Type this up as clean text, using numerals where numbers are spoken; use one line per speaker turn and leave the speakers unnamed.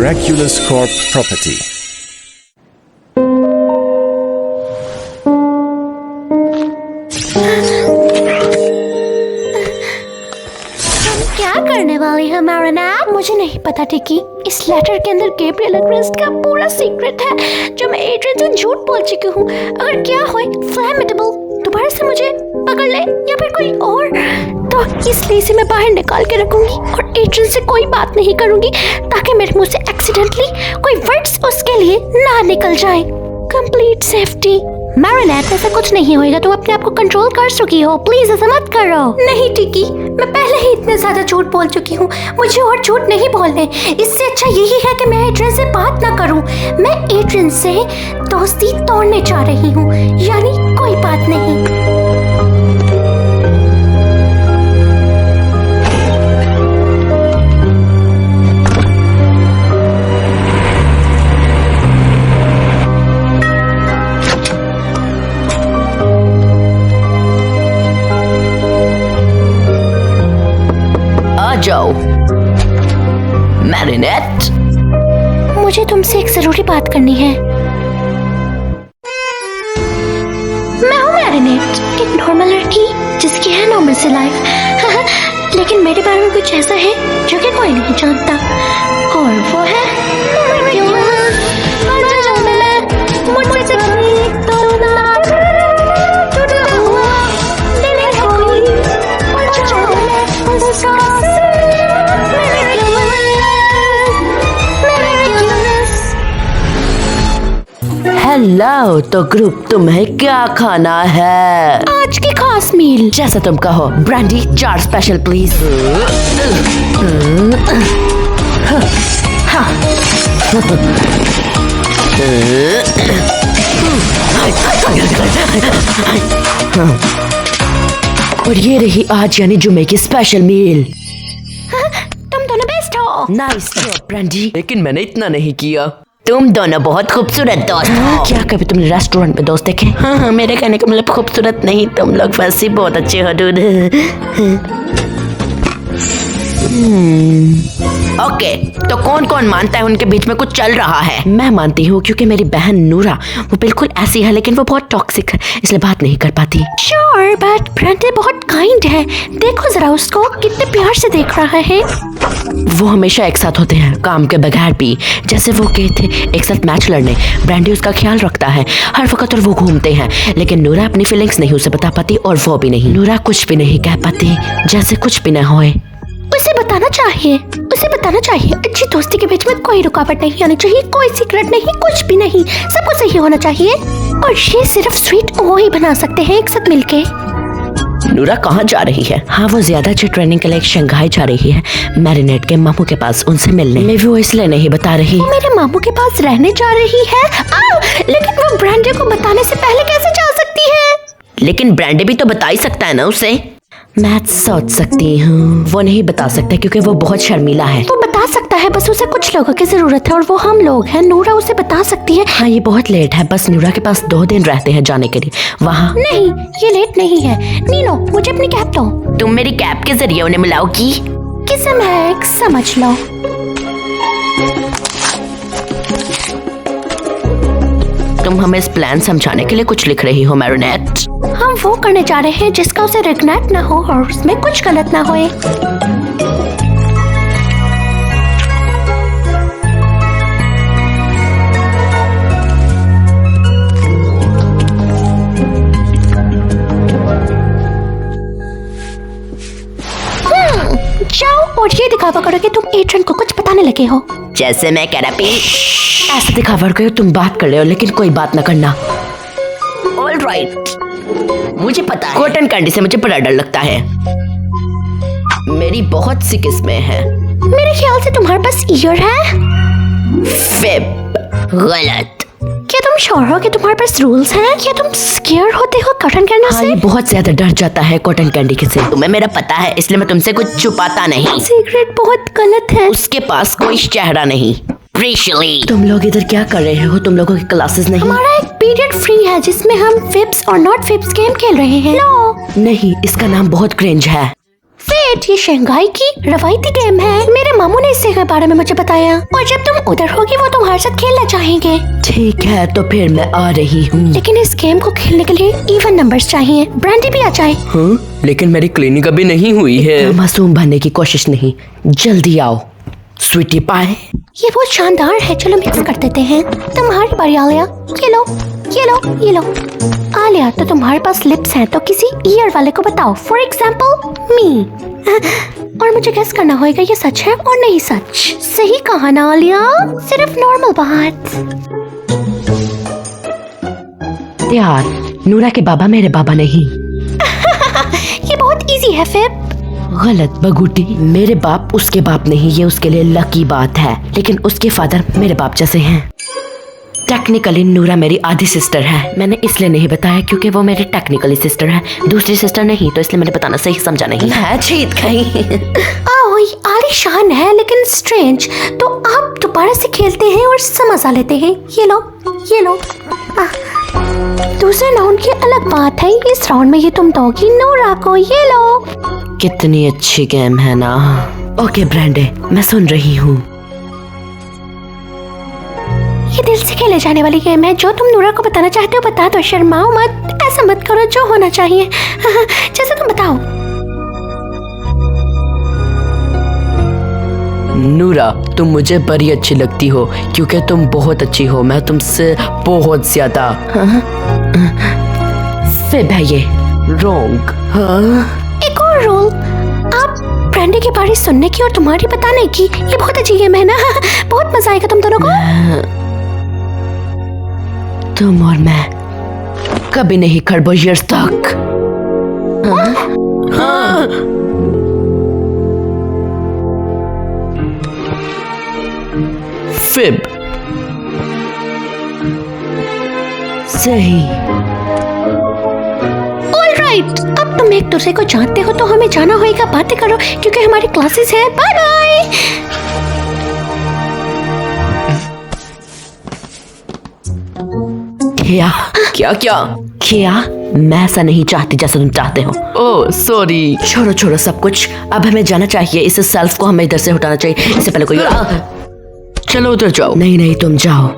Miraculous Corp Property.
क्या करने वाली है मैरिनेट? मुझे नहीं पता टिकी। इस लेटर के अंदर गैब्रिएला क्रिस्ट का पूरा सीक्रेट है जो मैं एड्रियन से झूठ बोल चुकी हूँ। अगर क्या हो फ्लैमेबल दोबारा से मुझे पकड़ ले या फिर कोई और, तो इसलिए इसे मैं बाहर निकाल के रखूंगी और एड्रियन से कोई बात नहीं करूंगी ताकि मेरे मुंह से एक्सीडेंटली कोई वर्ड्स उसके लिए ना निकल जाए। Complete safety. मैरिनेट, ऐसा कुछ नहीं होएगा, तो अपने आप को कंट्रोल कर चुकी हो, प्लीज ऐसा मत करो। नहीं टिकी, मैं पहले ही इतने ज्यादा झूठ बोल चुकी हूँ, मुझे और झूठ नहीं बोलने। इससे अच्छा यही है कि मैं एड्रियन से बात ना करूँ। मैं एड्रियन से दोस्ती तोड़ने जा रही हूँ, यानी कोई बात नहीं।
जाओ मैरिनेट,
मुझे तुमसे एक जरूरी बात करनी है। मैं हूँ मैरिनेट, एक नॉर्मल लड़की जिसकी है नॉर्मल सी लाइफ, लेकिन मेरे बारे में कुछ ऐसा है जो कि कोई नहीं जानता, और वो है
हेलो। तो ग्रुप, तुम्हें क्या खाना है?
आज की खास मील।
जैसा तुम कहो। Brandy 4 special please. और ये रही आज यानी जुमे की स्पेशल मील।
तुम दोनों बेस्ट हो।
नाइस जॉब ब्रांडी, लेकिन मैंने इतना नहीं किया। तुम दोनों बहुत खूबसूरत दोस्त हो। क्या कभी तुमने रेस्टोरेंट में दोस्त देखे? हाँ, मेरे कहने का मतलब खूबसूरत नहीं, तुम लोग वैसे बहुत अच्छे हो डूड। ओके, तो कौन कौन मानता है उनके बीच में कुछ चल रहा है? मैं मानती हूँ, क्योंकि मेरी बहन नूरा वो बिल्कुल ऐसी है, लेकिन वो बहुत टॉक्सिक है, इसलिए बात नहीं कर पाती।
श्योर, बट ब्रांडी बहुत काइंड है, देखो जरा उसको, कितने प्यार से देख रहा है।
वो हमेशा एक साथ होते हैं, काम के बगैर भी। जैसे वो गए थे एक साथ मैच लड़ने, ब्रांडी उसका ख्याल रखता है हर वक्त और वो घूमते हैं, लेकिन नूरा अपनी फीलिंग्स नहीं उसे बता पाती और वो भी नहीं। नूरा कुछ भी नहीं कह पाती, जैसे कुछ भी न होए।
उसे बताना चाहिए, उसे बताना चाहिए अच्छी दोस्ती के बीच में कोई रुकावट नहीं आनी चाहिए, कोई सीक्रेट नहीं, कुछ भी नहीं, सब कुछ सही होना चाहिए। और ये सिर्फ स्वीट वो ही बना सकते हैं एक साथ मिलके।
नूरा कहाँ जा रही है? हाँ, वो ज्यादा अच्छी ट्रेनिंग के लिए शंघाई जा रही है, मैरिनेट के मामू के पास उनसे मिलने। मैं वो इसलिए नहीं बता रही।
वो मेरे मामू के पास रहने जा रही है। लेकिन वो ब्रांडी को बताने से पहले कैसे जा सकती है?
लेकिन ब्रांडी भी तो बता ही सकता है ना उसे। मैं सोच सकती हूँ, वो नहीं बता सकता क्योंकि वो बहुत शर्मीला है।
वो बता सकता है, बस उसे कुछ लोगों की जरूरत है और वो हम लोग हैं। नूरा उसे बता सकती है।
हाँ, ये बहुत लेट है, बस नूरा के पास 2 दिन रहते हैं जाने के लिए वहाँ।
नहीं, ये लेट नहीं है। नीनो, मुझे अपनी कैप दो।
तुम मेरी कैप के जरिए उन्हें मिलाओगी?
किस्म है, एक समझ लो।
तुम हमें इस प्लान समझाने के लिए कुछ लिख रही हो मैरिनेट?
हम वो करने जा रहे हैं जिसका उसे रिग्रेट ना हो और उसमें कुछ गलत ना होए। जाओ और ये दिखावा करो कि तुम एड्रियन को कुछ बताने लगे हो।
जैसे मैं कैरेपी ऐसे दिखावा करो तुम बात कर रहे हो, लेकिन कोई बात ना करना। ऑलराइट, मुझे पता है कॉटन कैंडी से मुझे बड़ा डर लगता है। मेरी बहुत सी किस्में हैं।
मेरे ख्याल से तुम्हारे पास ईयर है।
फिब गलत।
क्या तुम श्योर हो कि तुम्हारे पास रूल्स हैं? क्या तुम स्केयर होते हो कॉटन कैंडी से?
हाँ, ये बहुत ज्यादा डर जाता है कॉटन कैंडी के से। तुम्हें मेरा पता है, इसलिए मैं तुमसे कुछ छुपाता नहीं।
सीक्रेट बहुत गलत है।
उसके पास कोई चेहरा नहीं। तुम लोग इधर क्या कर रहे हो? तुम लोगों की क्लासेस नहीं?
हमारा एक पीरियड फ्री है जिसमें हम फिब्स और नॉट फिब्स गेम खेल रहे हैं।
नहीं, इसका नाम बहुत क्रिंज है।
फिर शिट, ये शंघाई की रवायती गेम है। मेरे मामू ने इसके बारे में मुझे बताया। और जब तुम उधर होगी वो तुम्हारे साथ खेलना चाहेंगे।
ठीक है, तो फिर मैं आ रही हूँ।
लेकिन इस गेम को खेलने के लिए इवन नंबर्स चाहिए। ब्रांडी भी आ जाए।
हाँ, लेकिन मेरी क्लिनिक अभी नहीं हुई है। मासूम बनने की कोशिश नहीं, जल्दी आओ। स्वीटी पाए,
ये बहुत शानदार है। चलो मिक्स कर देते हैं। तुम्हारी बारी आलिया। ये लो, ये लो, ये लो। आलिया, तो तुम्हारे पास लिप्स हैं, तो किसी ईयर वाले को बताओ। फॉर एग्जाम्पल मी। और मुझे गेस करना होगा ये सच है और नहीं सच। सही कहा ना आलिया, सिर्फ नॉर्मल बात।
यार, नूरा के बाबा मेरे बाबा नहीं।
ये बहुत इजी है फिर।
गलत बगूटी, मेरे बाप उसके बाप नहीं, ये उसके लिए लकी बात है। लेकिन उसके फादर मेरे बाप जैसे हैं। टेक्निकली नूरा मेरी आधी सिस्टर है। मैंने इसलिए नहीं बताया क्योंकि वो मेरी टेक्निकली सिस्टर है, दूसरी सिस्टर नहीं, तो इसलिए मैंने बताना सही समझा नहीं। मैं जीत गई।
ये आलीशान है लेकिन स्ट्रेंज। तो आप दोबारा से खेलते हैं और समझा लेते हैं। ये लो, ये लो। दूसरे राउंड की अलग बात है। इस राउंड में ये तुम दोगी नूरा को। ये लो।
कितनी अच्छी गेम है ना। ओके ब्रांडे, मैं सुन रही हूँ।
ये दिल से खेले जाने वाली गेम है। जो तुम नूरा को बताना चाहते हो बता दो, शर्माओ मत। ऐसा मत करो, जो होना चाहिए जैसे तुम बताओ।
नूरा, तुम मुझे बड़ी अच्छी लगती हो क्योंकि तुम बहुत अच्छी हो। मैं तुमसे बहुत ज्यादा। फिर है ये रॉन्ग।
एक और रूल, आप ब्रांडी की बारी सुनने की और तुम्हारी बताने की। ये बहुत अच्छी गेम है ना। बहुत मजा आएगा तुम दोनों को।
तुम और मैं कभी नहीं खड़बो ईयर्स तक। फिब सही।
ऑलराइट, अब तुम एक दूसरे को जानते हो तो हमें जाना होगा। बातें करो क्योंकि हमारी क्लासेस है। Bye bye.
क्या क्या क्या क्या? मैं ऐसा नहीं चाहती जैसा तुम चाहते हो। Oh sorry. छोड़ो छोड़ो सब कुछ, अब हमें जाना चाहिए। इस सेल्फ को हमें इधर से हटाना चाहिए। इससे पहले कोई चलो उधर जाओ। नहीं नहीं, तुम जाओ।